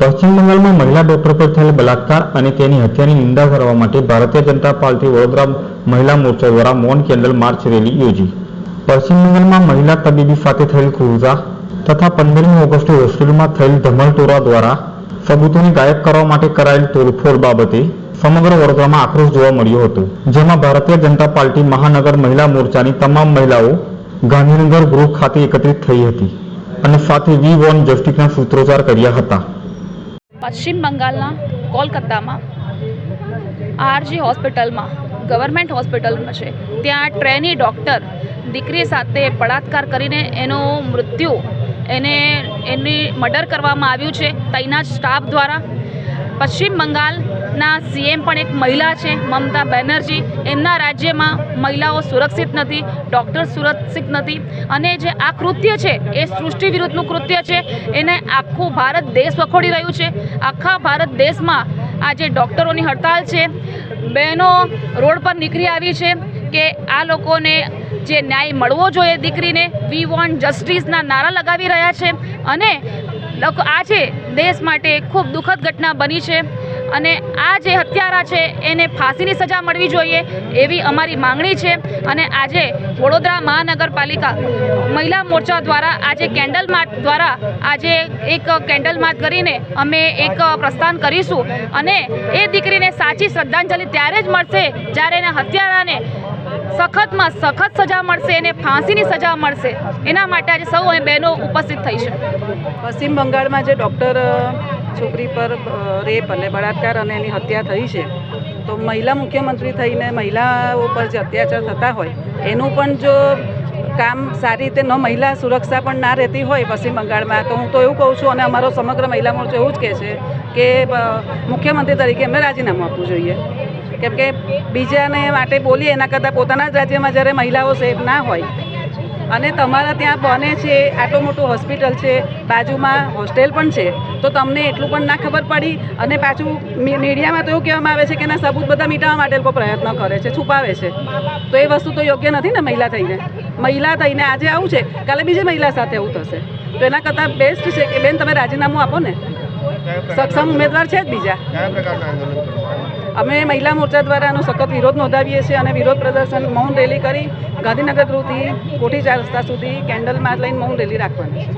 પશ્ચિમ બંગાળમાં મહિલા ડોક્ટર પર થયેલ બલાત્કાર અને તેની હત્યાની નિંદા કરવા માટે ભારતીય જનતા પાર્ટી વડોદરા મહિલા મોરચા દ્વારા મૌન કેન્ડલ માર્ચ રેલી યોજી। પશ્ચિમ બંગાળમાં મહિલા તબીબી સાથે થયેલ ક્રૂરતા તથા 15મી ઓગસ્ટે હોસ્પિટલમાં થયેલ ધમાલટોરા દ્વારા સબૂતોને ગાયબ કરવા માટે કરાયેલ તોડફોડ બાબતે સમગ્ર વડોદરામાં આક્રોશ જોવા મળ્યો હતો, જેમાં ભારતીય જનતા પાર્ટી મહાનગર મહિલા મોરચાની તમામ મહિલાઓ ગાંધીનગર ગૃહ ખાતે એકત્રિત થઈ હતી અને સાથે વી વોન્ટ જસ્ટિસના સૂત્રોચ્ચાર કર્યા હતા। પશ્ચિમ બંગાળના કોલકાતામાં આરજી હોસ્પિટલમાં ગવર્મેન્ટ હોસ્પિટલમાં છે, ત્યાં ટ્રેની ડૉક્ટર દીકરી સાથે બળાત્કાર કરીને એની મર્ડર કરવામાં આવ્યું છે તૈનાત સ્ટાફ દ્વારા। પશ્ચિમ બંગાળના સીએમ પણ એક મહિલા છે, મમતા બેનર્જી। એમના રાજ્યમાં મહિલાઓ સુરક્ષિત નથી, ડૉક્ટર સુરક્ષિત નથી અને જે આ કૃત્ય છે એ સૃષ્ટિ વિરુદ્ધનું કૃત્ય છે। એને આખું ભારત દેશ વખોડી રહ્યું છે। આખા ભારત દેશમાં આજે ડૉક્ટરોની હડતાલ છે। બહેનો રોડ પર નીકળી આવી છે કે આ લોકોને જે ન્યાય મળવો જોઈએ દીકરીને, વી વોન્ટ જસ્ટિસના નારા લગાવી રહ્યા છે અને આજે દેશ માટે ખૂબ દુઃખદ ઘટના બની છે અને આ જે હત્યારા છે એને ફાંસીની સજા મળવી જોઈએ એવી અમારી માંગણી છે। અને આજે વડોદરા મહાનગરપાલિકા મહિલા મોરચા દ્વારા આજે કેન્ડલ માર્ચ દ્વારા આજે એક કેન્ડલ માર્ચ કરીને અમે એક પ્રસ્થાન કરીશું અને એ દીકરીને સાચી શ્રદ્ધાંજલિ ત્યારે જ મળશે જ્યારે એના હત્યારાને સખતમાં સખત સજા મળશે, એને ફાંસીની સજા મળશે। એના માટે આજે સૌ અહીં બહેનો ઉપસ્થિત થઈ છે। પશ્ચિમ બંગાળમાં જે ડૉક્ટર છોકરી પર રેપ અને બળાત્કાર અને એની હત્યા થઈ છે, તો મહિલા મુખ્યમંત્રી થઈને મહિલાઓ પર જે અત્યાચાર થતા હોય એનું પણ જો કામ સારી રીતે મહિલા સુરક્ષા પણ ના રહેતી હોય પશ્ચિમ બંગાળમાં, તો હું તો એવું કહું છું અને અમારો સમગ્ર મહિલા મોરચો એવું જ કહે છે કે મુખ્યમંત્રી તરીકે એમને રાજીનામું આપવું જોઈએ। કેમ કે બીજાને માટે બોલીએ એના કરતાં પોતાના જ રાજ્યમાં જ્યારે મહિલાઓ સેફ ના હોય અને તમારા ત્યાં બને છે, આટલું મોટું હોસ્પિટલ છે, બાજુમાં હોસ્ટેલ પણ છે, તો તમને એટલું પણ ના ખબર પડી અને પાછું મીડિયામાં તો એવું કહેવામાં આવે છે કે એના સબૂત બધા મિટાવવા માટે લોકો પ્રયત્ન કરે છે, છુપાવે છે, તો એ વસ્તુ તો યોગ્ય નથી ને। મહિલા થઈને આજે આવું છે, કાલે બીજી મહિલા સાથે એવું થશે, તો એના કરતાં બેસ્ટ છે કે બેન તમે રાજીનામું આપો ને। સક્ષમ ઉમેદવાર છે જ બીજા। અમે મહિલા મોરચા દ્વારા આનો સખત વિરોધ નોંધાવીએ છીએ અને વિરોધ પ્રદર્શન મૌન રેલી કરી ગાંધીનગર ગૃહથી કોઠી 4 રસ્તા સુધી કેન્ડલ માર્ચ લઈને મૌન રેલી રાખવાની છે।